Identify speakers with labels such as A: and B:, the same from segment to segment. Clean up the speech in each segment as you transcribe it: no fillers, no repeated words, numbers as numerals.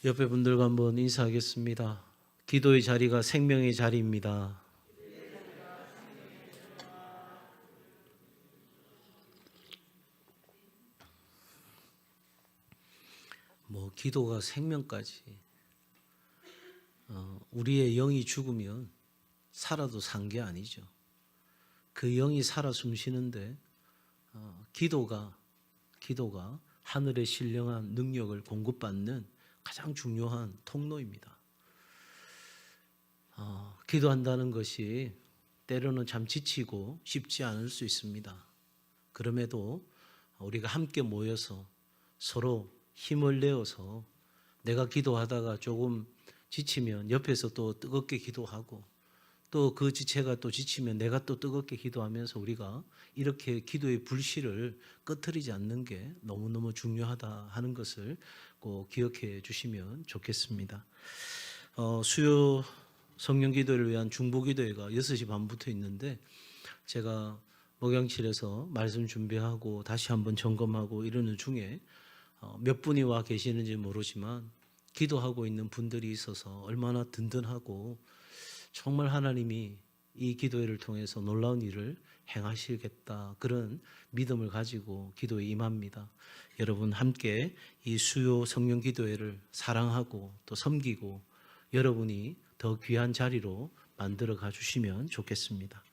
A: 옆에 분들과 한번 인사하겠습니다. 기도의 자리가 생명의 자리입니다. 기도가 생명까지. 우리의 영이 죽으면 살아도 산 게 아니죠. 그 영이 살아 숨쉬는데 기도가 하늘의 신령한 능력을 공급받는 가장 중요한 통로입니다. 기도한다는 것이 때로는 참 지치고 쉽지 않을 수 있습니다. 그럼에도 우리가 함께 모여서 서로 힘을 내어서 내가 기도하다가 조금 지치면 옆에서 또 뜨겁게 기도하고 또 그 지체가 또 지치면 내가 또 뜨겁게 기도하면서 우리가 이렇게 기도의 불씨를 꺼트리지 않는 게 너무너무 중요하다 하는 것을 꼭 기억해 주시면 좋겠습니다. 수요 성령 기도를 위한 중보 기도회가 6시 반부터 있는데 제가 목양실에서 말씀 준비하고 다시 한번 점검하고 이러는 중에 몇 분이 와 계시는지 모르지만 기도하고 있는 분들이 있어서 얼마나 든든하고 정말 하나님이 이 기도회를 통해서 놀라운 일을 행하시겠다 그런 믿음을 가지고 기도에 임합니다. 여러분 함께 이 수요 성령 기도회를 사랑하고 또 섬기고 여러분이 더 귀한 자리로 만들어 가주시면 좋겠습니다.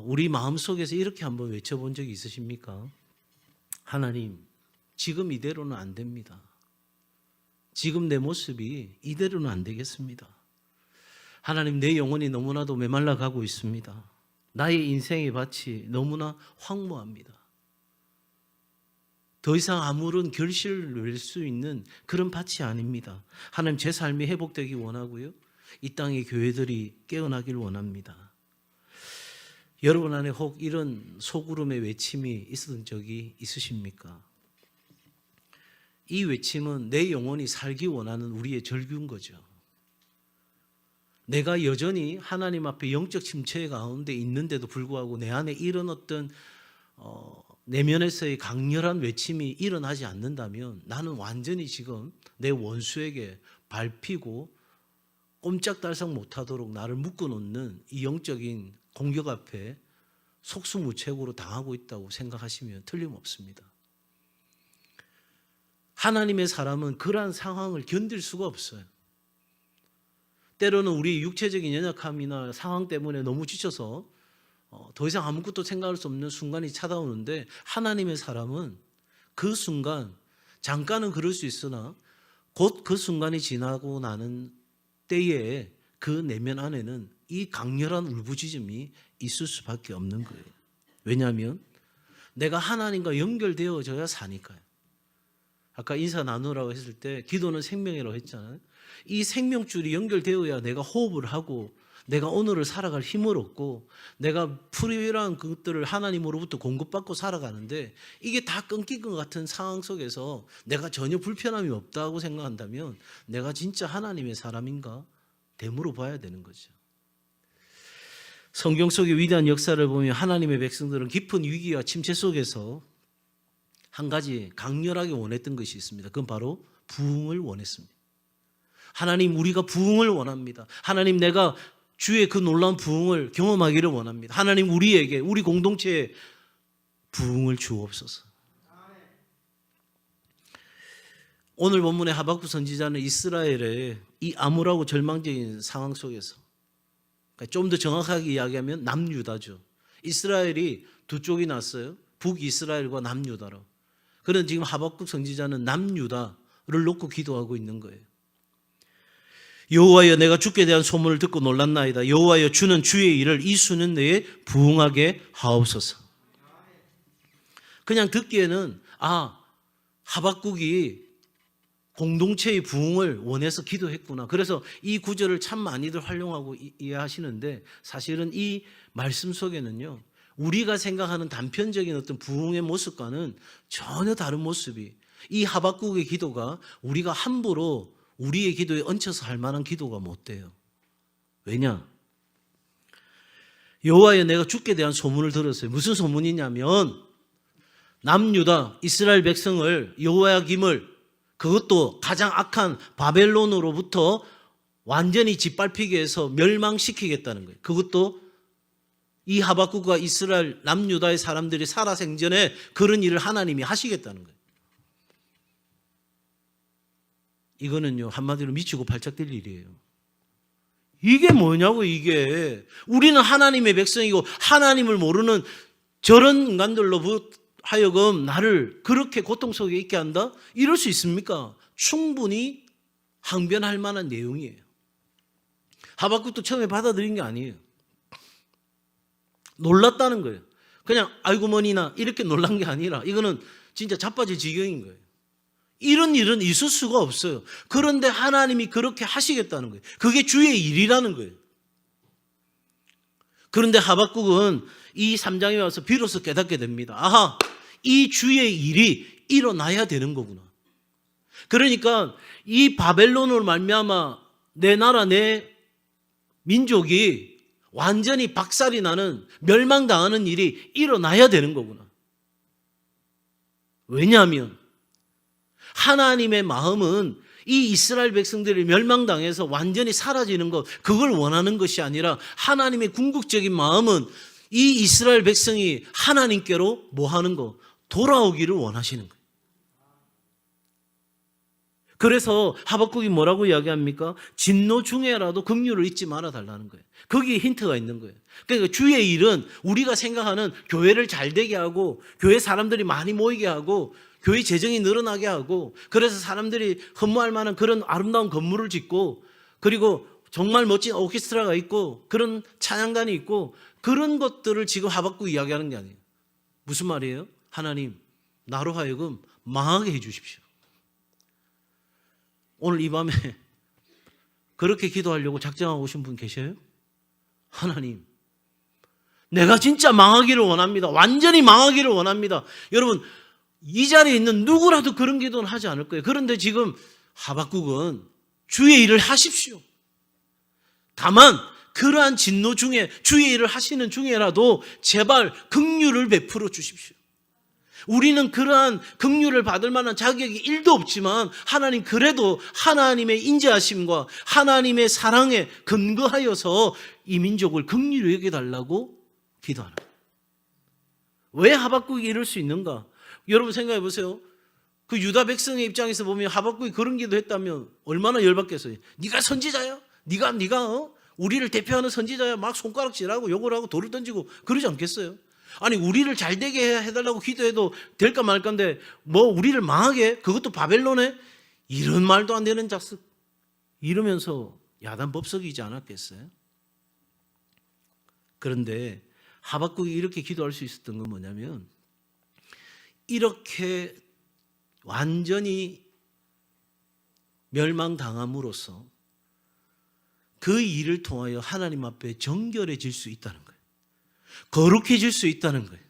A: 우리 마음속에서 이렇게 한번 외쳐본 적이 있으십니까? 하나님, 지금 이대로는 안 됩니다. 지금 내 모습이 이대로는 안 되겠습니다. 하나님, 내 영혼이 너무나도 메말라 가고 있습니다. 나의 인생의 밭이 너무나 황무합니다. 더 이상 아무런 결실을 낼 수 있는 그런 밭이 아닙니다. 하나님, 제 삶이 회복되기 원하고요. 이 땅의 교회들이 깨어나길 원합니다. 여러분 안에 혹 이런 소구름의 외침이 있었던 적이 있으십니까? 이 외침은 내 영혼이 살기 원하는 우리의 절규인 거죠. 내가 여전히 하나님 앞에 영적 침체 가운데 있는데도 불구하고 내 안에 이런 어떤 내면에서의 강렬한 외침이 일어나지 않는다면 나는 완전히 지금 내 원수에게 밟히고 꼼짝달싹 못하도록 나를 묶어놓는 이 영적인 공격 앞에 속수무책으로 당하고 있다고 생각하시면 틀림없습니다. 하나님의 사람은 그러한 상황을 견딜 수가 없어요. 때로는 우리 육체적인 연약함이나 상황 때문에 너무 지쳐서 더 이상 아무것도 생각할 수 없는 순간이 찾아오는데 하나님의 사람은 그 순간 잠깐은 그럴 수 있으나 곧 그 순간이 지나고 나는 때에 그 내면 안에는 이 강렬한 울부짖음이 있을 수밖에 없는 거예요. 왜냐하면 내가 하나님과 연결되어져야 사니까요. 아까 인사 나누라고 했을 때 기도는 생명이라고 했잖아요. 이 생명줄이 연결되어야 내가 호흡을 하고 내가 오늘을 살아갈 힘을 얻고 내가 필요한 것들을 하나님으로부터 공급받고 살아가는데 이게 다 끊긴 것 같은 상황 속에서 내가 전혀 불편함이 없다고 생각한다면 내가 진짜 하나님의 사람인가 되물어 봐야 되는 거죠. 성경 속의 위대한 역사를 보면 하나님의 백성들은 깊은 위기와 침체 속에서 한 가지 강렬하게 원했던 것이 있습니다. 그건 바로 부흥을 원했습니다. 하나님, 우리가 부흥을 원합니다. 하나님, 내가 주의 그 놀라운 부흥을 경험하기를 원합니다. 하나님, 우리에게, 우리 공동체에 부흥을 주옵소서. 오늘 본문의 하박국 선지자는 이스라엘의 이 암울하고 절망적인 상황 속에서 좀 더 정확하게 이야기하면 남유다죠. 이스라엘이 두 쪽이 났어요. 북이스라엘과 남유다로. 그런 지금 하박국 선지자는 남유다를 놓고 기도하고 있는 거예요. 여호와여, 내가 주께 대한 소문을 듣고 놀랐나이다. 여호와여, 주는 주의 일을 이 수는 내에 부응하게 하옵소서. 그냥 듣기에는 하박국이 공동체의 부흥을 원해서 기도했구나. 그래서 이 구절을 참 많이들 활용하고 이해하시는데 사실은 이 말씀 속에는요, 우리가 생각하는 단편적인 어떤 부흥의 모습과는 전혀 다른 모습이, 이 하박국의 기도가 우리가 함부로 우리의 기도에 얹혀서 할 만한 기도가 못 돼요. 왜냐? 여호와여, 내가 주께 대한 소문을 들었어요. 무슨 소문이냐면 남유다 이스라엘 백성을 여호야김을 그것도 가장 악한 바벨론으로부터 완전히 짓밟히게 해서 멸망시키겠다는 거예요. 그것도 이 하박국과 이스라엘 남유다의 사람들이 살아생전에 그런 일을 하나님이 하시겠다는 거예요. 이거는요, 한마디로 미치고 발작 될 일이에요. 이게 뭐냐고, 이게. 우리는 하나님의 백성이고 하나님을 모르는 저런 인간들로 하여금 나를 그렇게 고통 속에 있게 한다? 이럴 수 있습니까? 충분히 항변할 만한 내용이에요. 하박국도 처음에 받아들인 게 아니에요. 놀랐다는 거예요. 그냥 아이고 머니나 이렇게 놀란 게 아니라 이거는 진짜 자빠질 지경인 거예요. 이런 일은 있을 수가 없어요. 그런데 하나님이 그렇게 하시겠다는 거예요. 그게 주의 일이라는 거예요. 그런데 하박국은 이 3장에 와서 비로소 깨닫게 됩니다. 아하, 이 주의 일이 일어나야 되는 거구나. 그러니까 이 바벨론으로 말미암아 내 나라 내 민족이 완전히 박살이 나는 멸망당하는 일이 일어나야 되는 거구나. 왜냐하면 하나님의 마음은 이 이스라엘 백성들이 멸망당해서 완전히 사라지는 것, 그걸 원하는 것이 아니라 하나님의 궁극적인 마음은 이 이스라엘 백성이 하나님께로 뭐 하는 거? 돌아오기를 원하시는 거예요. 그래서 하박국이 뭐라고 이야기합니까? 진노 중에라도 긍휼을 잊지 말아 달라는 거예요. 거기에 힌트가 있는 거예요. 그러니까 주의 일은 우리가 생각하는 교회를 잘 되게 하고 교회 사람들이 많이 모이게 하고 교회 재정이 늘어나게 하고 그래서 사람들이 흠모할 만한 그런 아름다운 건물을 짓고 그리고 정말 멋진 오케스트라가 있고 그런 찬양단이 있고 그런 것들을 지금 하박국이 이야기하는 게 아니에요. 무슨 말이에요? 하나님, 나로 하여금 망하게 해 주십시오. 오늘 이 밤에 그렇게 기도하려고 작정하고 오신 분 계셔요? 하나님, 내가 진짜 망하기를 원합니다. 완전히 망하기를 원합니다. 여러분, 이 자리에 있는 누구라도 그런 기도는 하지 않을 거예요. 그런데 지금 하박국은 주의 일을 하십시오. 다만 그러한 진노 중에 주의 일을 하시는 중에라도 제발 긍휼을 베풀어 주십시오. 우리는 그러한 긍휼을 받을 만한 자격이 1도 없지만 하나님 그래도 하나님의 인자하심과 하나님의 사랑에 근거하여서 이 민족을 긍휼히 여겨달라고 기도하는 거예요. 왜 하박국이 이럴 수 있는가? 여러분 생각해 보세요. 그 유다 백성의 입장에서 보면 하박국이 그런 기도했다면 얼마나 열받겠어요. 네가 선지자야? 네가 우리를 대표하는 선지자야? 막 손가락질하고 욕을 하고 돌을 던지고 그러지 않겠어요? 아니 우리를 잘 되게 해달라고 기도해도 될까 말까인데 뭐 우리를 망하게 그것도 바벨론에 이런 말도 안 되는 자식 이러면서 야단법석이지 않았겠어요? 그런데 하박국이 이렇게 기도할 수 있었던 건 뭐냐면 이렇게 완전히 멸망당함으로써 그 일을 통하여 하나님 앞에 정결해질 수 있다는 거예요. 거룩해질 수 있다는 거예요.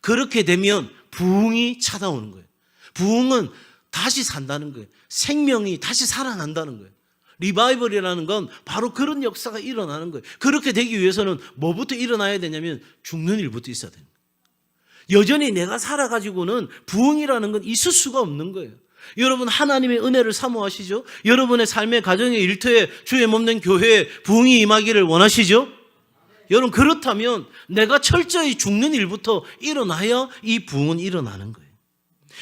A: 그렇게 되면 부흥이 찾아오는 거예요. 부흥은 다시 산다는 거예요. 생명이 다시 살아난다는 거예요. 리바이벌이라는 건 바로 그런 역사가 일어나는 거예요. 그렇게 되기 위해서는 뭐부터 일어나야 되냐면 죽는 일부터 있어야 돼요. 여전히 내가 살아가지고는 부흥이라는 건 있을 수가 없는 거예요. 여러분 하나님의 은혜를 사모하시죠? 여러분의 삶의 가정의 일터에 주의 몸된 교회에 부흥이 임하기를 원하시죠? 여러분 그렇다면 내가 철저히 죽는 일부터 일어나야 이 부흥은 일어나는 거예요.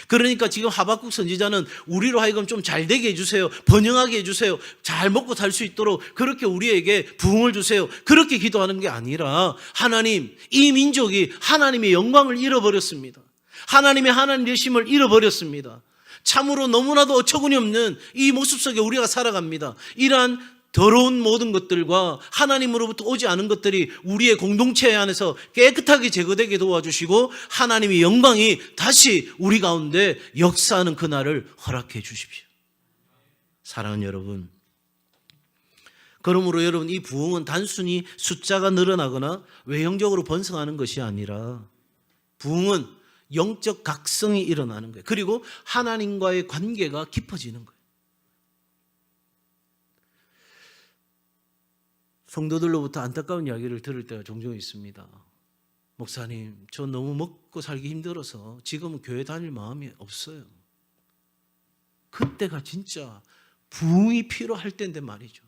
A: 그러니까 지금 하박국 선지자는 우리로 하여금 좀 잘 되게 해주세요. 번영하게 해주세요. 잘 먹고 살 수 있도록 그렇게 우리에게 부흥을 주세요. 그렇게 기도하는 게 아니라 하나님, 이 민족이 하나님의 영광을 잃어버렸습니다. 하나님의 하나님 되심을 잃어버렸습니다. 참으로 너무나도 어처구니 없는 이 모습 속에 우리가 살아갑니다. 이러한 더러운 모든 것들과 하나님으로부터 오지 않은 것들이 우리의 공동체 안에서 깨끗하게 제거되게 도와주시고 하나님의 영광이 다시 우리 가운데 역사하는 그날을 허락해 주십시오. 사랑하는 여러분, 그러므로 여러분 이 부흥은 단순히 숫자가 늘어나거나 외형적으로 번성하는 것이 아니라 부흥은 영적 각성이 일어나는 거예요. 그리고 하나님과의 관계가 깊어지는 거예요. 성도들로부터 안타까운 이야기를 들을 때가 종종 있습니다. 목사님, 저 너무 먹고 살기 힘들어서 지금은 교회 다닐 마음이 없어요. 그때가 진짜 부흥이 필요할 때인데 말이죠.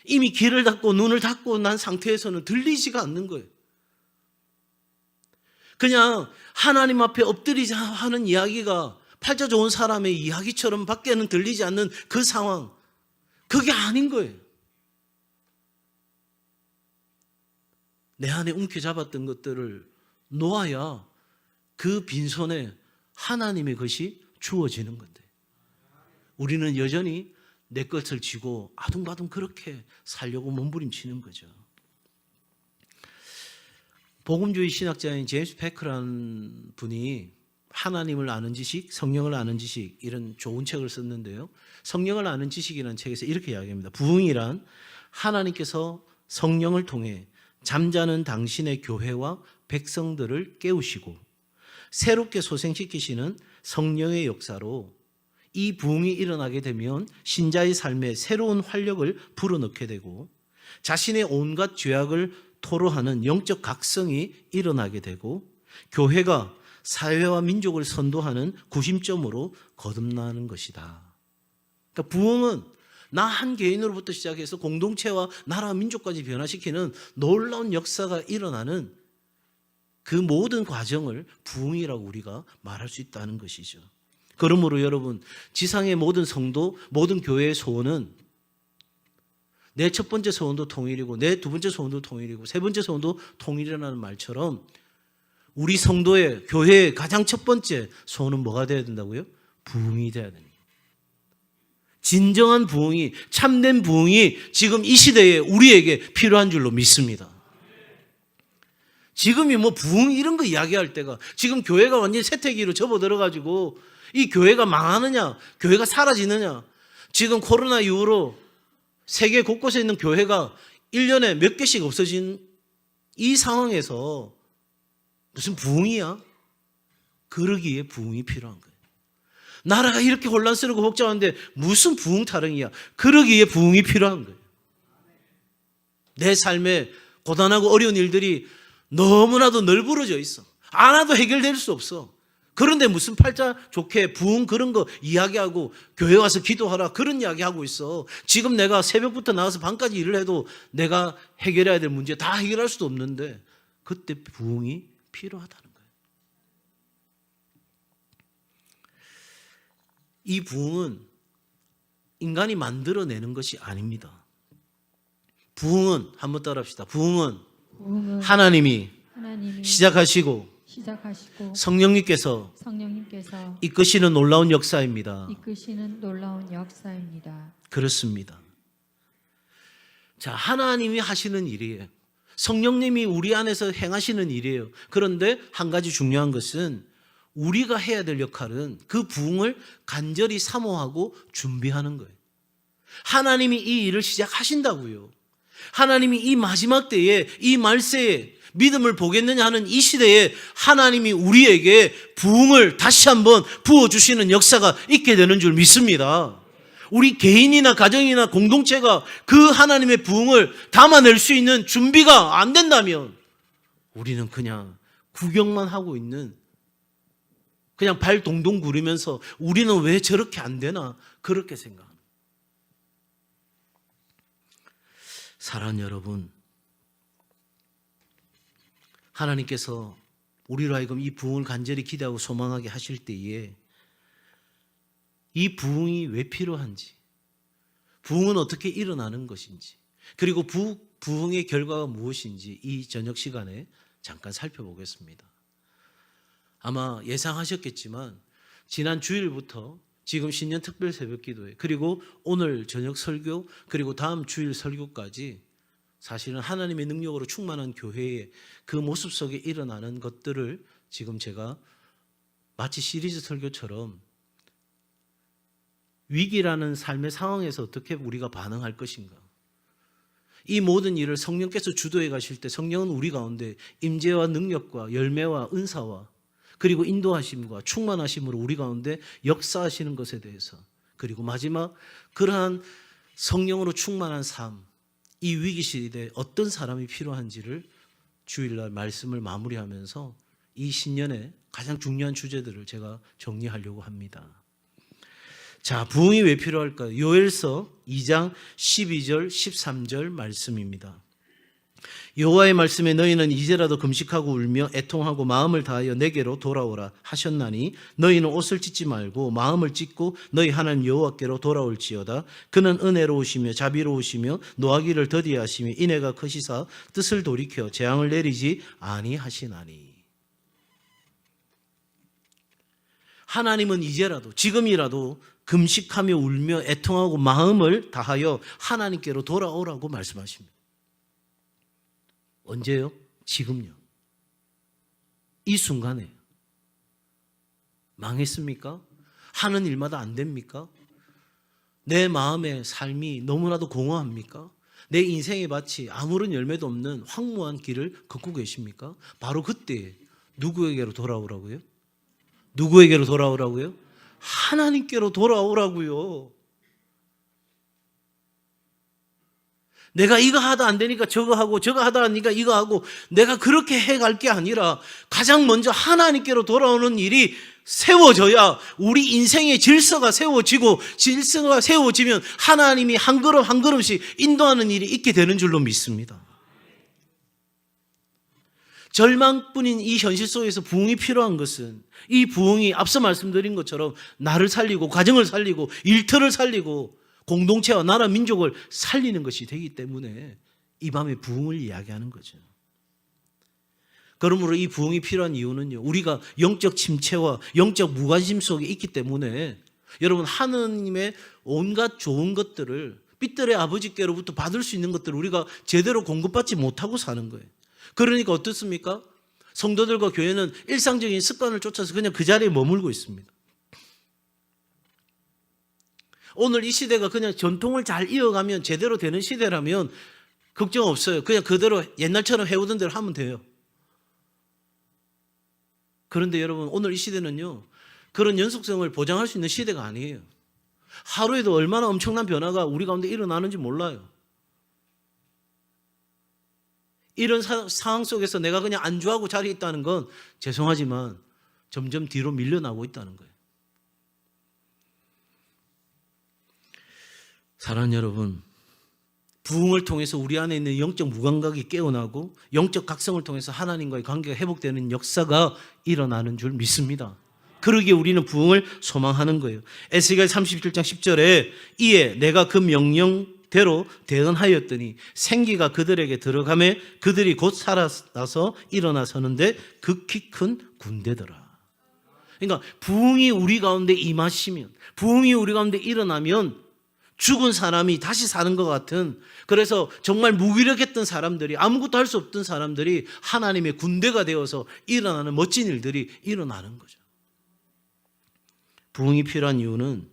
A: 이미 귀를 닫고 눈을 닫고 난 상태에서는 들리지가 않는 거예요. 그냥 하나님 앞에 엎드리자 하는 이야기가 팔자 좋은 사람의 이야기처럼 밖에는 들리지 않는 그 상황, 그게 아닌 거예요. 내 안에 움켜잡았던 것들을 놓아야 그 빈손에 하나님의 것이 주어지는 건데, 우리는 여전히 내 것을 쥐고 아둥바둥 그렇게 살려고 몸부림치는 거죠. 복음주의 신학자인 제임스 패커라는 분이 하나님을 아는 지식, 성령을 아는 지식, 이런 좋은 책을 썼는데요. 성령을 아는 지식이라는 책에서 이렇게 이야기합니다. 부흥이란 하나님께서 성령을 통해 잠자는 당신의 교회와 백성들을 깨우시고 새롭게 소생시키시는 성령의 역사로, 이 부흥이 일어나게 되면 신자의 삶에 새로운 활력을 불어넣게 되고 자신의 온갖 죄악을 토로하는 영적 각성이 일어나게 되고 교회가 사회와 민족을 선도하는 구심점으로 거듭나는 것이다. 그러니까 부흥은 나 한 개인으로부터 시작해서 공동체와 나라 민족까지 변화시키는 놀라운 역사가 일어나는 그 모든 과정을 부흥이라고 우리가 말할 수 있다는 것이죠. 그러므로 여러분, 지상의 모든 성도, 모든 교회의 소원은 내 첫 번째 소원도 통일이고 내 두 번째 소원도 통일이고 세 번째 소원도 통일이라는 말처럼 우리 성도의, 교회의 가장 첫 번째 소원은 뭐가 되어야 된다고요? 부흥이 되어야 됩니다. 진정한 부흥이, 참된 부흥이 지금 이 시대에 우리에게 필요한 줄로 믿습니다. 지금이 뭐 부흥 이런 거 이야기할 때가, 지금 교회가 완전히 쇠퇴기로 접어들어가지고 이 교회가 망하느냐, 교회가 사라지느냐, 지금 코로나 이후로 세계 곳곳에 있는 교회가 1년에 몇 개씩 없어진 이 상황에서 무슨 부흥이야? 그러기에 부흥이 필요한 거예요. 나라가 이렇게 혼란스럽고 복잡한데 무슨 부흥 타령이야? 그러기에 부흥이 필요한 거예요. 내 삶에 고단하고 어려운 일들이 너무나도 널브러져 있어. 안 와도 해결될 수 없어. 그런데 무슨 팔자 좋게 부흥 그런 거 이야기하고 교회 와서 기도하라 그런 이야기하고 있어. 지금 내가 새벽부터 나와서 밤까지 일을 해도 내가 해결해야 될 문제 다 해결할 수도 없는데 그때 부흥이 필요하다는 거예요. 이 부흥은 인간이 만들어내는 것이 아닙니다. 부흥은 한번 따라합시다. 부흥은 하나님이 시작하시고 성령님께서 이끄시는 놀라운 역사입니다. 그렇습니다. 자, 하나님이 하시는 일이에요. 성령님이 우리 안에서 행하시는 일이에요. 그런데 한 가지 중요한 것은 우리가 해야 될 역할은 그 부흥을 간절히 사모하고 준비하는 거예요. 하나님이 이 일을 시작하신다고요. 하나님이 이 마지막 때에, 이 말세에 믿음을 보겠느냐 하는 이 시대에 하나님이 우리에게 부흥을 다시 한번 부어주시는 역사가 있게 되는 줄 믿습니다. 우리 개인이나 가정이나 공동체가 그 하나님의 부흥을 담아낼 수 있는 준비가 안 된다면 우리는 그냥 구경만 하고 있는, 그냥 발 동동 구르면서 우리는 왜 저렇게 안 되나 그렇게 생각합니다. 사랑하는 여러분, 하나님께서 우리로 하여금 이 부흥을 간절히 기대하고 소망하게 하실 때에 이 부흥이 왜 필요한지, 부흥은 어떻게 일어나는 것인지, 그리고 부흥의 결과가 무엇인지 이 저녁 시간에 잠깐 살펴보겠습니다. 아마 예상하셨겠지만 지난 주일부터 지금 신년 특별 새벽 기도회, 그리고 오늘 저녁 설교, 그리고 다음 주일 설교까지 사실은 하나님의 능력으로 충만한 교회의 그 모습 속에 일어나는 것들을 지금 제가 마치 시리즈 설교처럼 위기라는 삶의 상황에서 어떻게 우리가 반응할 것인가, 이 모든 일을 성령께서 주도해 가실 때 성령은 우리 가운데 임재와 능력과 열매와 은사와 그리고 인도하심과 충만하심으로 우리 가운데 역사하시는 것에 대해서, 그리고 마지막 그러한 성령으로 충만한 삶, 이 위기 시대에 어떤 사람이 필요한지를 주일날 말씀을 마무리하면서 이 신년의 가장 중요한 주제들을 제가 정리하려고 합니다. 자, 부흥이 왜 필요할까요? 요엘서 2장 12절 13절 말씀입니다. 여호와의 말씀에 너희는 이제라도 금식하고 울며 애통하고 마음을 다하여 내게로 돌아오라 하셨나니 너희는 옷을 찢지 말고 마음을 찢고 너희 하나님 여호와께로 돌아올지어다. 그는 은혜로우시며 자비로우시며 노하기를 더디하시며 인애가 크시사 뜻을 돌이켜 재앙을 내리지 아니하시나니. 하나님은 이제라도 지금이라도 금식하며 울며 애통하고 마음을 다하여 하나님께로 돌아오라고 말씀하십니다. 언제요? 지금요. 이 순간에. 망했습니까? 하는 일마다 안 됩니까? 내 마음의 삶이 너무나도 공허합니까? 내 인생의 밭이 아무런 열매도 없는 황무한 길을 걷고 계십니까? 바로 그때 누구에게로 돌아오라고요? 누구에게로 돌아오라고요? 하나님께로 돌아오라고요. 내가 이거 하다 안 되니까 저거 하고 저거 하다 하니까 이거 하고 내가 그렇게 해갈 게 아니라 가장 먼저 하나님께로 돌아오는 일이 세워져야 우리 인생의 질서가 세워지고 질서가 세워지면 하나님이 한 걸음 한 걸음씩 인도하는 일이 있게 되는 줄로 믿습니다. 절망뿐인 이 현실 속에서 부흥이 필요한 것은 이 부흥이 앞서 말씀드린 것처럼 나를 살리고 가정을 살리고 일터를 살리고 공동체와 나라 민족을 살리는 것이 되기 때문에 이 밤에 부흥을 이야기하는 거죠. 그러므로 이 부흥이 필요한 이유는요, 우리가 영적 침체와 영적 무관심 속에 있기 때문에 여러분 하느님의 온갖 좋은 것들을 삐뚤의 아버지께로부터 받을 수 있는 것들을 우리가 제대로 공급받지 못하고 사는 거예요. 그러니까 어떻습니까? 성도들과 교회는 일상적인 습관을 쫓아서 그냥 그 자리에 머물고 있습니다. 오늘 이 시대가 그냥 전통을 잘 이어가면 제대로 되는 시대라면 걱정 없어요. 그냥 그대로 옛날처럼 해오던 대로 하면 돼요. 그런데 여러분 오늘 이 시대는요, 그런 연속성을 보장할 수 있는 시대가 아니에요. 하루에도 얼마나 엄청난 변화가 우리 가운데 일어나는지 몰라요. 이런 상황 속에서 내가 그냥 안주하고 자리에 있다는 건 죄송하지만 점점 뒤로 밀려나고 있다는 거예요. 사랑하는 여러분, 부흥을 통해서 우리 안에 있는 영적 무감각이 깨어나고 영적 각성을 통해서 하나님과의 관계가 회복되는 역사가 일어나는 줄 믿습니다. 그러기에 우리는 부흥을 소망하는 거예요. 에스겔 37장 10절에 이에 내가 그 명령대로 대언하였더니 생기가 그들에게 들어가매 그들이 곧 살아나서 일어나서는데 극히 큰 군대더라. 그러니까 부흥이 우리 가운데 임하시면, 부흥이 우리 가운데 일어나면 죽은 사람이 다시 사는 것 같은, 그래서 정말 무기력했던 사람들이, 아무것도 할 수 없던 사람들이 하나님의 군대가 되어서 일어나는 멋진 일들이 일어나는 거죠. 부흥이 필요한 이유는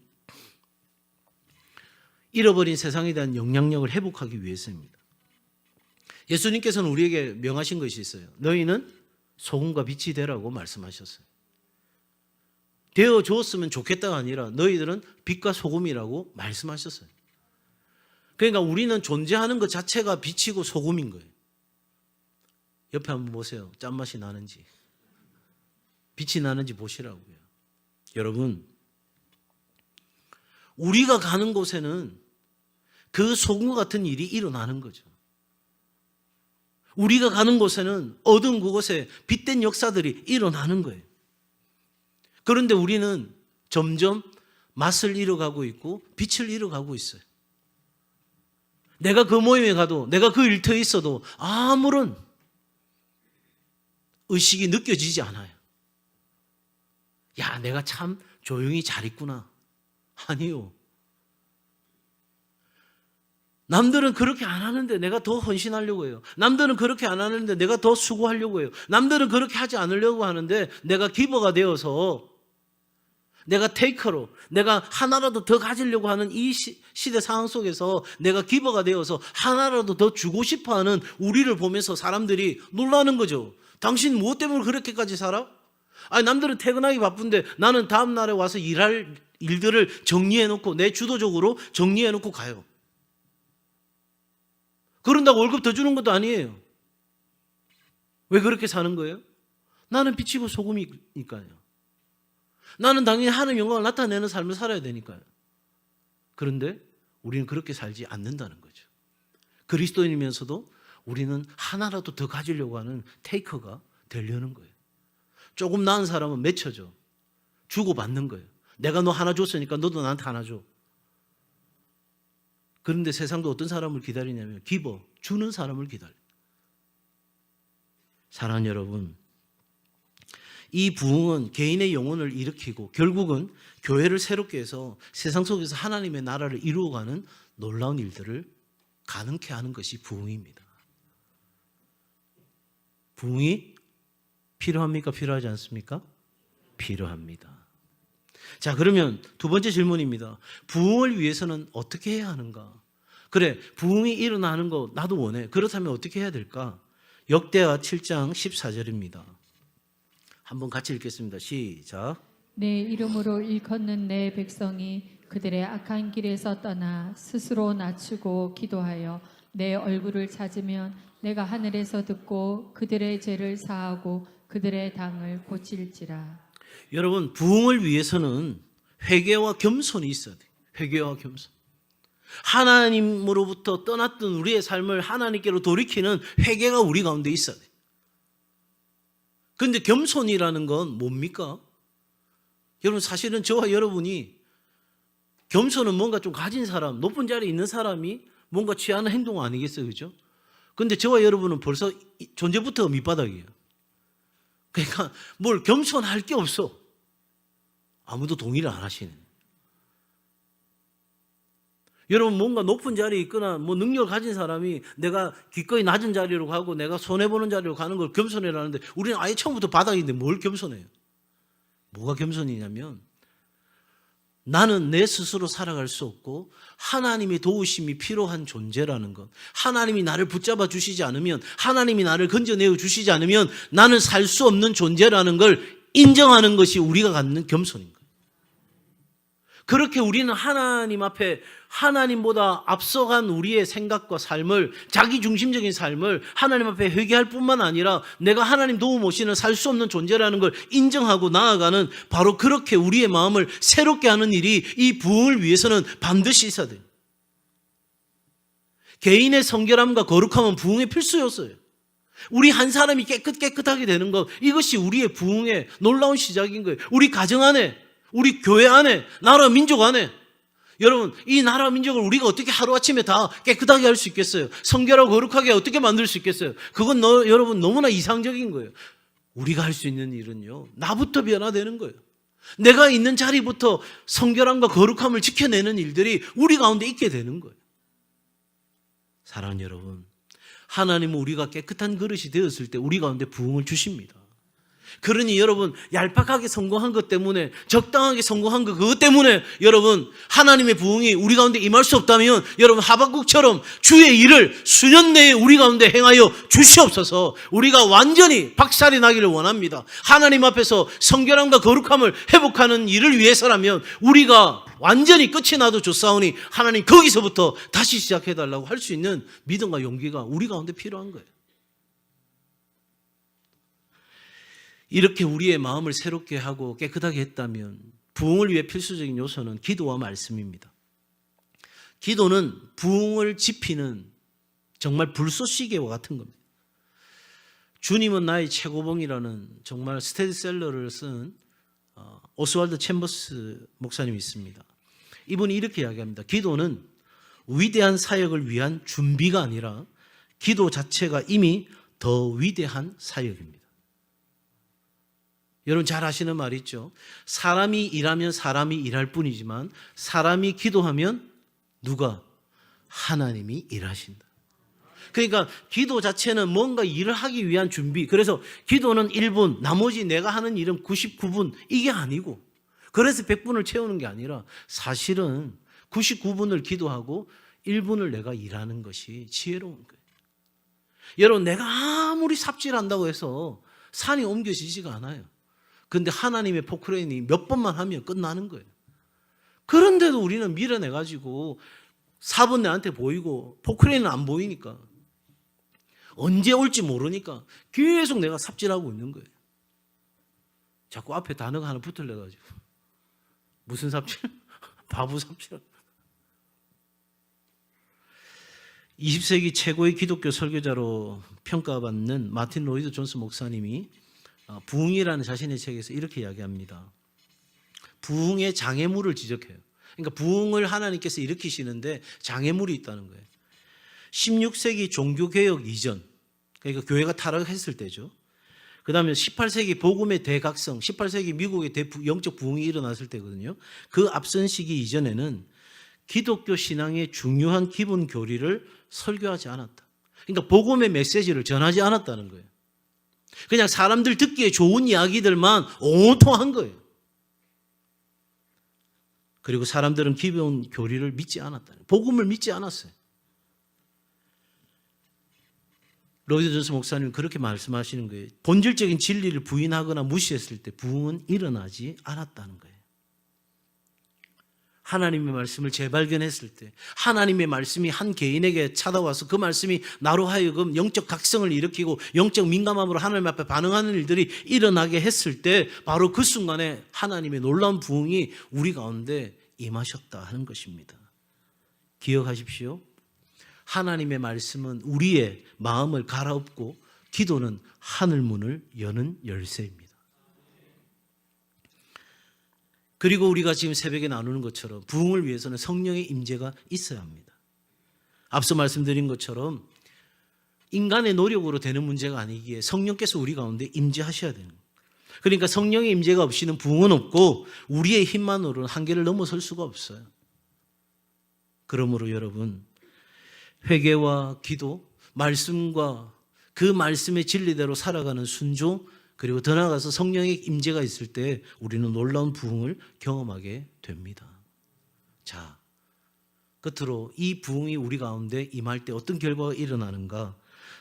A: 잃어버린 세상에 대한 영향력을 회복하기 위해서입니다. 예수님께서는 우리에게 명하신 것이 있어요. 너희는 소금과 빛이 되라고 말씀하셨어요. 되어 주었으면 좋겠다가 아니라 너희들은 빛과 소금이라고 말씀하셨어요. 그러니까 우리는 존재하는 것 자체가 빛이고 소금인 거예요. 옆에 한번 보세요. 짠맛이 나는지, 빛이 나는지 보시라고요. 여러분, 우리가 가는 곳에는 그 소금과 같은 일이 일어나는 거죠. 우리가 가는 곳에는 어두운 그곳에 빛된 역사들이 일어나는 거예요. 그런데 우리는 점점 맛을 잃어가고 있고 빛을 잃어가고 있어요. 내가 그 모임에 가도, 내가 그 일터에 있어도 아무런 의식이 느껴지지 않아요. 야, 내가 참 조용히 잘 있구나. 아니요. 남들은 그렇게 안 하는데 내가 더 헌신하려고 해요. 남들은 그렇게 안 하는데 내가 더 수고하려고 해요. 남들은 그렇게 하지 않으려고 하는데 내가 기버가 되어서, 내가 테이커로, 내가 하나라도 더 가지려고 하는 이 시대 상황 속에서 내가 기버가 되어서 하나라도 더 주고 싶어하는 우리를 보면서 사람들이 놀라는 거죠. 당신 무엇 때문에 그렇게까지 살아? 아니, 남들은 퇴근하기 바쁜데 나는 다음 날에 와서 일할 일들을 정리해놓고 내 주도적으로 정리해놓고 가요. 그런다고 월급 더 주는 것도 아니에요. 왜 그렇게 사는 거예요? 나는 빛이고 소금이니까요. 나는 당연히 하나님 영광을 나타내는 삶을 살아야 되니까요. 그런데 우리는 그렇게 살지 않는다는 거죠. 그리스도인이면서도 우리는 하나라도 더 가지려고 하는 테이커가 되려는 거예요. 조금 나은 사람은 맺혀져. 주고받는 거예요. 내가 너 하나 줬으니까 너도 나한테 하나 줘. 그런데 세상도 어떤 사람을 기다리냐면 기버, 주는 사람을 기다려요. 사랑하는 여러분, 이 부흥은 개인의 영혼을 일으키고 결국은 교회를 새롭게 해서 세상 속에서 하나님의 나라를 이루어가는 놀라운 일들을 가능케 하는 것이 부흥입니다. 부흥이 필요합니까? 필요하지 않습니까? 필요합니다. 자, 그러면 두 번째 질문입니다. 부흥을 위해서는 어떻게 해야 하는가? 그래, 부흥이 일어나는 거 나도 원해. 그렇다면 어떻게 해야 될까? 역대하 7장 14절입니다. 한번 같이 읽겠습니다. 시작.
B: 내 이름으로 일컫는 내 백성이 그들의 악한 길에서 떠나 스스로 낮추고 기도하여 내 얼굴을 찾으면 내가 하늘에서 듣고 그들의 죄를 사하고 그들의 당을 고칠지라.
A: 여러분, 부흥을 위해서는 회개와 겸손이 있어야 돼요. 회개와 겸손. 하나님으로부터 떠났던 우리의 삶을 하나님께로 돌이키는 회개가 우리 가운데 있어야 돼요. 그런데 겸손이라는 건 뭡니까? 여러분, 사실은 저와 여러분이 겸손은 뭔가 좀 가진 사람, 높은 자리에 있는 사람이 뭔가 취하는 행동 아니겠어요? 그죠? 그런데 저와 여러분은 벌써 존재부터 밑바닥이에요. 그러니까 뭘 겸손할 게 없어. 아무도 동의를 안 하시는. 여러분, 뭔가 높은 자리에 있거나 뭐 능력을 가진 사람이 내가 기꺼이 낮은 자리로 가고 내가 손해보는 자리로 가는 걸 겸손이라는데 우리는 아예 처음부터 바닥인데 뭘 겸손해요? 뭐가 겸손이냐면 나는 내 스스로 살아갈 수 없고 하나님의 도우심이 필요한 존재라는 것. 하나님이 나를 붙잡아 주시지 않으면, 하나님이 나를 건져내어 주시지 않으면 나는 살 수 없는 존재라는 걸 인정하는 것이 우리가 갖는 겸손인 거예요. 그렇게 우리는 하나님 앞에 하나님보다 앞서간 우리의 생각과 삶을, 자기중심적인 삶을 하나님 앞에 회개할 뿐만 아니라 내가 하나님 도움 없이는 살 수 없는 존재라는 걸 인정하고 나아가는, 바로 그렇게 우리의 마음을 새롭게 하는 일이 이 부흥을 위해서는 반드시 있어야 돼요. 개인의 성결함과 거룩함은 부흥의 필수 요소예요. 우리 한 사람이 깨끗하게 되는 것, 이것이 우리의 부흥의 놀라운 시작인 거예요. 우리 가정 안에, 우리 교회 안에, 나라 민족 안에. 여러분, 이 나라 민족을 우리가 어떻게 하루아침에 다 깨끗하게 할 수 있겠어요? 성결하고 거룩하게 어떻게 만들 수 있겠어요? 그건 여러분 너무나 이상적인 거예요. 우리가 할 수 있는 일은요, 나부터 변화되는 거예요. 내가 있는 자리부터 성결함과 거룩함을 지켜내는 일들이 우리 가운데 있게 되는 거예요. 사랑하는 여러분, 하나님은 우리가 깨끗한 그릇이 되었을 때 우리 가운데 부흥을 주십니다. 그러니 여러분, 얄팍하게 성공한 것 때문에, 적당하게 성공한 것 그것 때문에 여러분 하나님의 부흥이 우리 가운데 임할 수 없다면 여러분 하박국처럼 주의 일을 수년 내에 우리 가운데 행하여 주시옵소서. 우리가 완전히 박살이 나기를 원합니다. 하나님 앞에서 성결함과 거룩함을 회복하는 일을 위해서라면 우리가 완전히 끝이 나도 좋사오니 하나님 거기서부터 다시 시작해달라고 할 수 있는 믿음과 용기가 우리 가운데 필요한 거예요. 이렇게 우리의 마음을 새롭게 하고 깨끗하게 했다면 부흥을 위해 필수적인 요소는 기도와 말씀입니다. 기도는 부흥을 지피는 정말 불쏘시개와 같은 겁니다. 주님은 나의 최고봉이라는 정말 스테디셀러를 쓴 오스왈드 챔버스 목사님이 있습니다. 이분이 이렇게 이야기합니다. 기도는 위대한 사역을 위한 준비가 아니라 기도 자체가 이미 더 위대한 사역입니다. 여러분 잘 아시는 말 있죠? 사람이 일하면 사람이 일할 뿐이지만 사람이 기도하면 누가? 하나님이 일하신다. 그러니까 기도 자체는 뭔가 일을 하기 위한 준비. 그래서 기도는 1분, 나머지 내가 하는 일은 99분, 이게 아니고, 그래서 100분을 채우는 게 아니라 사실은 99분을 기도하고 1분을 내가 일하는 것이 지혜로운 거예요. 여러분, 내가 아무리 삽질한다고 해서 산이 옮겨지지가 않아요. 그런데 하나님의 포크레인이 몇 번만 하면 끝나는 거예요. 그런데도 우리는 밀어내가지고 4번 내한테 보이고 포크레인은 안 보이니까, 언제 올지 모르니까 계속 내가 삽질하고 있는 거예요. 자꾸 앞에 단어가 하나 붙으려가지고. 무슨 삽질? 바보 삽질. 20세기 최고의 기독교 설교자로 평가받는 마틴 로이드 존스 목사님이 부흥이라는 자신의 책에서 이렇게 이야기합니다. 부흥의 장애물을 지적해요. 그러니까 부흥을 하나님께서 일으키시는데 장애물이 있다는 거예요. 16세기 종교개혁 이전, 그러니까 교회가 타락했을 때죠. 그 다음에 18세기 복음의 대각성, 18세기 미국의 영적 부흥이 일어났을 때거든요. 그 앞선 시기 이전에는 기독교 신앙의 중요한 기본 교리를 설교하지 않았다. 그러니까 복음의 메시지를 전하지 않았다는 거예요. 그냥 사람들 듣기에 좋은 이야기들만 온통 한 거예요. 그리고 사람들은 기본 교리를 믿지 않았다는 거예요. 복음을 믿지 않았어요. 로이드 존스 목사님은 그렇게 말씀하시는 거예요. 본질적인 진리를 부인하거나 무시했을 때 부흥은 일어나지 않았다는 거예요. 하나님의 말씀을 재발견했을 때, 하나님의 말씀이 한 개인에게 찾아와서 그 말씀이 나로 하여금 영적 각성을 일으키고 영적 민감함으로 하나님 앞에 반응하는 일들이 일어나게 했을 때 바로 그 순간에 하나님의 놀라운 부흥이 우리 가운데 임하셨다 하는 것입니다. 기억하십시오. 하나님의 말씀은 우리의 마음을 갈아엎고 기도는 하늘 문을 여는 열쇠입니다. 그리고 우리가 지금 새벽에 나누는 것처럼 부흥을 위해서는 성령의 임재가 있어야 합니다. 앞서 말씀드린 것처럼 인간의 노력으로 되는 문제가 아니기에 성령께서 우리 가운데 임재하셔야 되는 거예요. 그러니까 성령의 임재가 없이는 부흥은 없고 우리의 힘만으로는 한계를 넘어설 수가 없어요. 그러므로 여러분, 회개와 기도, 말씀과 그 말씀의 진리대로 살아가는 순종, 그리고 더 나아가서 성령의 임재가 있을 때 우리는 놀라운 부흥을 경험하게 됩니다. 자, 끝으로 이 부흥이 우리 가운데 임할 때 어떤 결과가 일어나는가?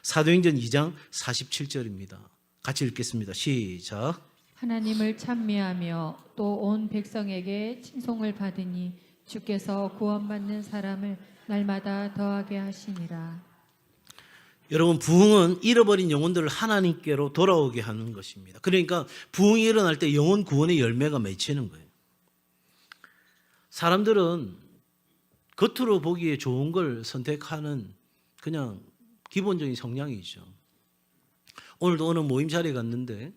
A: 사도행전 2장 47절입니다. 같이 읽겠습니다. 시작.
B: 하나님을 찬미하며 또 온 백성에게 칭송을 받으니 주께서 구원받는 사람을 날마다 더하게 하시니라.
A: 여러분, 부흥은 잃어버린 영혼들을 하나님께로 돌아오게 하는 것입니다. 그러니까 부흥이 일어날 때 영혼 구원의 열매가 맺히는 거예요. 사람들은 겉으로 보기에 좋은 걸 선택하는 그냥 기본적인 성향이죠. 오늘도 어느 모임 자리에 갔는데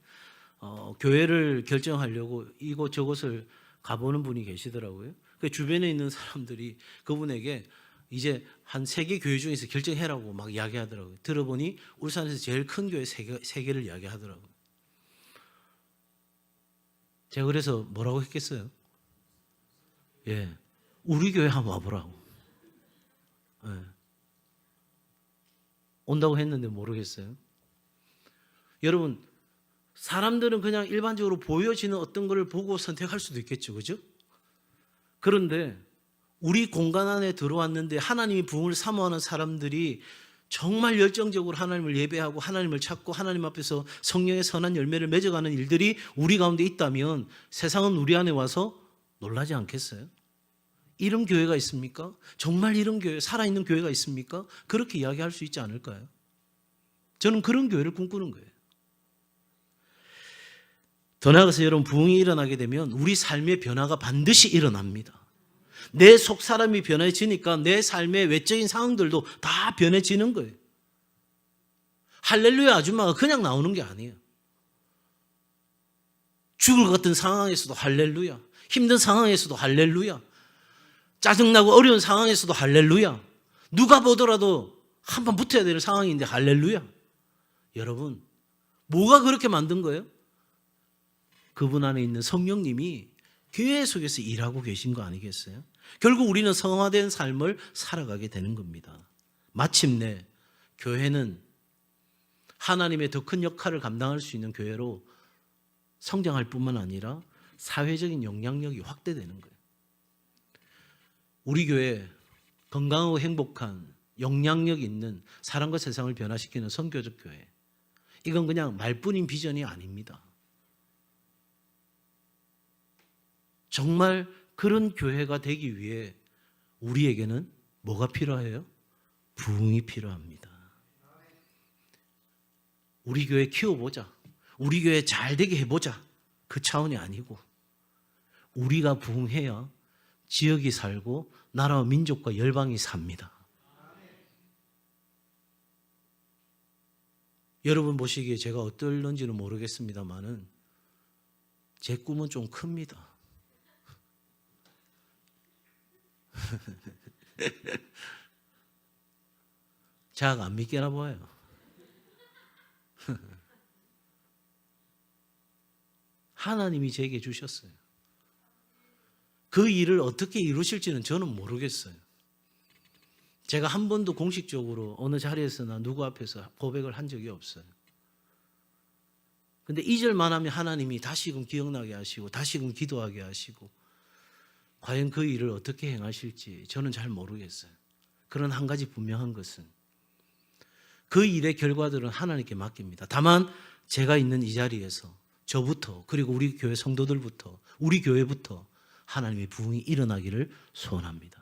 A: 교회를 결정하려고 이곳저곳을 가보는 분이 계시더라고요. 그 주변에 있는 사람들이 그분에게 이제 한 3개 교회 중에서 결정해라고 막 이야기하더라고요. 들어보니 울산에서 제일 큰 교회 3개를 이야기하더라고요. 제가 그래서 뭐라고 했겠어요? 예, 우리 교회 한번 와보라고. 예. 온다고 했는데 모르겠어요. 여러분, 사람들은 그냥 일반적으로 보여지는 어떤 것을 보고 선택할 수도 있겠죠. 그죠? 그런데 우리 공간 안에 들어왔는데 하나님이 부흥을 사모하는 사람들이 정말 열정적으로 하나님을 예배하고 하나님을 찾고 하나님 앞에서 성령의 선한 열매를 맺어가는 일들이 우리 가운데 있다면 세상은 우리 안에 와서 놀라지 않겠어요? 이런 교회가 있습니까? 정말 이런 교회, 살아있는 교회가 있습니까? 그렇게 이야기할 수 있지 않을까요? 저는 그런 교회를 꿈꾸는 거예요. 더 나아가서 여러분, 부흥이 일어나게 되면 우리 삶의 변화가 반드시 일어납니다. 내 속 사람이 변해지니까 내 삶의 외적인 상황들도 다 변해지는 거예요. 할렐루야 아줌마가 그냥 나오는 게 아니에요. 죽을 것 같은 상황에서도 할렐루야, 힘든 상황에서도 할렐루야, 짜증나고 어려운 상황에서도 할렐루야, 누가 보더라도 한번 붙어야 되는 상황인데 할렐루야. 여러분, 뭐가 그렇게 만든 거예요? 그분 안에 있는 성령님이 교회 속에서 일하고 계신 거 아니겠어요? 결국 우리는 성화된 삶을 살아가게 되는 겁니다. 마침내 교회는 하나님의 더 큰 역할을 감당할 수 있는 교회로 성장할 뿐만 아니라 사회적인 영향력이 확대되는 거예요. 우리 교회 건강하고 행복한 영향력 있는 사람과 세상을 변화시키는 선교적 교회, 이건 그냥 말뿐인 비전이 아닙니다. 정말 그런 교회가 되기 위해 우리에게는 뭐가 필요해요? 부흥이 필요합니다. 우리 교회 키워보자, 우리 교회 잘 되게 해보자, 그 차원이 아니고 우리가 부흥해야 지역이 살고 나라와 민족과 열방이 삽니다. 여러분 보시기에 제가 어떨런지는 모르겠습니다만은 제 꿈은 좀 큽니다. 자가 안 믿게나 봐요. 하나님이 제게 주셨어요. 그 일을 어떻게 이루실지는 저는 모르겠어요. 제가 한 번도 공식적으로 어느 자리에서나 누구 앞에서 고백을 한 적이 없어요. 근데 2절만 하면 하나님이 다시금 기억나게 하시고 다시금 기도하게 하시고 과연 그 일을 어떻게 행하실지 저는 잘 모르겠어요. 그런 한 가지 분명한 것은 그 일의 결과들은 하나님께 맡깁니다. 다만 제가 있는 이 자리에서 저부터 그리고 우리 교회 성도들부터 우리 교회부터 하나님의 부흥이 일어나기를 소원합니다.